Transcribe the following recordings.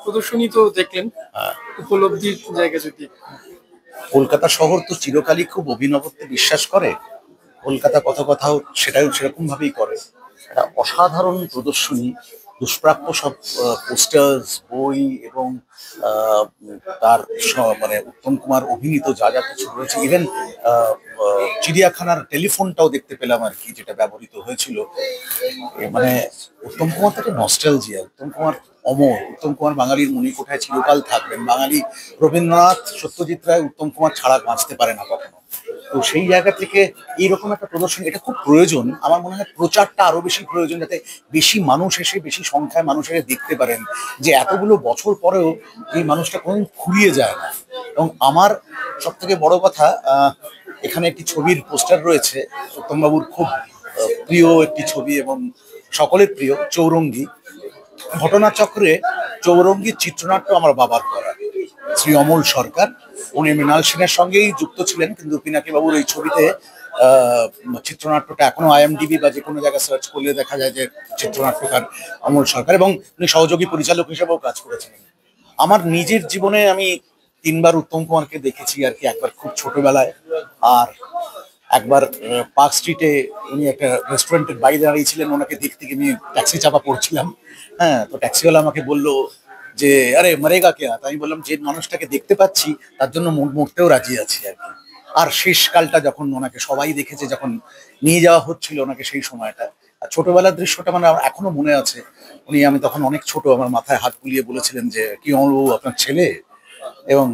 প্রদর্শনী তো দেখলেন, উপলব্ধির জায়গা যদি কলকাতা শহর তো চিরকালই খুব অভিনবত্বে বিশ্বাস করে। কলকাতা কোথাও সেটাও সেরকম ভাবেই করে। একটা অসাধারণ প্রদর্শনী, দুষ্প্রাপ্য সব পোস্টার্স, বই এবং তার মানে উত্তম কুমার অভিনীত যা যা কিছু রয়েছে, ইভেন চিড়িয়াখানার টেলিফোনটাও দেখতে পেলাম আর কি, যেটা ব্যবহৃত হয়েছিল। মানে উত্তম কুমার থেকে নস্টালজিয়া, উত্তম কুমার অমর, উত্তম কুমার বাঙালির মণিকোঠায় চিরকাল থাকবেন। বাঙালি রবীন্দ্রনাথ, সত্যজিৎ রায় উত্তম কুমার ছাড়া বাঁচতে পারে না কখনো। তো সেই জায়গা থেকে এইরকম একটা প্রদর্শনী এটা খুব প্রয়োজন। আমার মনে হয় প্রচারটা আরো বেশি প্রয়োজন, যাতে বেশি মানুষ এসে, বেশি সংখ্যায় মানুষ এসে দেখতে পারেন যে এতগুলো বছর পরেও এই মানুষটা কোনোদিন ফুরিয়ে যায় না। এবং আমার সব থেকে বড় কথা, এখানে একটি ছবির পোস্টার রয়েছে, উত্তমবাবুর খুব প্রিয় একটি ছবি এবং সকলের প্রিয়, চৌরঙ্গী। ঘটনাচক্রে চৌরঙ্গীর চিত্রনাট্য আমার বাবার করা, শ্রী অমল সরকার। উনি মৃণাল সেনের সঙ্গেই যুক্ত ছিলেন, কিন্তু পিনাকি বাবুর এই ছবিতে চিত্রনাট্যটা এখনো IMDb বা যে কোনো জায়গায় সার্চ করলে দেখা যায় যে চিত্রনাট্যকার অমল সরকার, এবং উনি সহযোগী পরিচালক হিসেবেও কাজ করেছিলেন। আমার নিজের জীবনে আমি 3বার উত্তম কুমারকে দেখেছি আর কি। একবার খুব ছোটবেলায়, আর একবার পার্ক স্ট্রিটে উনি একটা রেস্টুরেন্টের বাইরে দাঁড়িয়েছিলেন, ওনাকে দেখতে গিয়ে আমি ট্যাক্সি চাপা পড়ছিলাম। হ্যাঁ, তো ট্যাক্সিওয়ালা আমাকে বললো যে আরে মরেগা কে। আমি বললাম যে মানুষটাকে দেখতে পাচ্ছি তার জন্য মরতেও রাজি আছি আর কি। আর শেষকালটা যখন ওনাকে সবাই দেখেছে, যখন নিয়ে যাওয়া হচ্ছিল ওনাকে, সেই সময়টা আর ছোটবেলার দৃশ্যটা মানে আমার এখনো মনে আছে। আমি তখন অনেক ছোট, আমার মাথায় হাত বুলিয়ে বলেছিলেন যে কি অমলবাবু আপনার ছেলে, এবং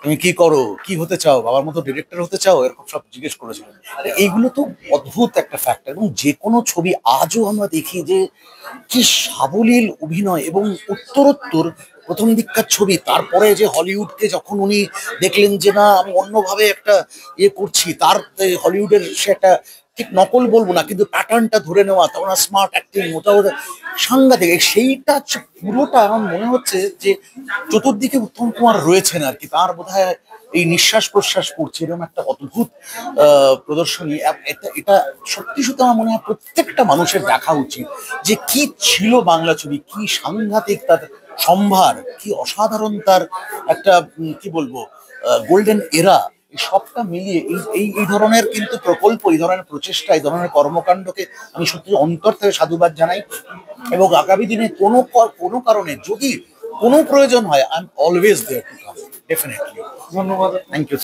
তুমি কি করো, কি হতে চাও, বাবার মতো ডিরেক্টর হতে চাও, এরকম সব জিজ্ঞেস করেছিলেন। এইগুলো তো অদ্ভুত একটা ফ্যাক্টর। এবং যে কোনো ছবি আজও আমরা দেখি যে কি সাবলীল অভিনয়, এবং উত্তরোত্তর প্রথম দিককার ছবি, তারপরে যে হলিউডকে যখন উনি দেখলেন যে না আমি অন্যভাবে একটা করছি, তার হলিউডের সে একটা ঠিক নকল বলবো না, কিন্তু প্যাটার্নটা ধরে নেওয়া, তখন স্মার্ট অ্যাক্টিং, ওটাও সাংঘাতিক। সেইটা হচ্ছে পুরোটা আমার মনে হচ্ছে যে চতুর্দিকে উত্তম কুমার রয়েছেন আর কি, তার বোধহয় এই নিঃশ্বাস প্রশ্বাস পড়ছে, এরকম একটা অদ্ভুত প্রদর্শনী। এটা সত্যি সত্যি আমার মনে হয় প্রত্যেকটা মানুষের দেখা উচিত, যে কি ছিল বাংলা ছবি, কি সাংঘাতিক তার সম্ভার, কি অসাধারণ তার একটা কি বলবো গোল্ডেন এরা। এই সবটা মিলিয়ে এই ধরনের কিন্তু প্রকল্প, এই ধরনের প্রচেষ্টা, এই ধরনের কর্মকাণ্ডকে আমি সত্যি অন্তর থেকে সাধুবাদ জানাই। এবং আগামী দিনে কোনো কারণে যদি কোনো প্রয়োজন হয়, I am always there to come, definitely. ধন্যবাদ। Thank you.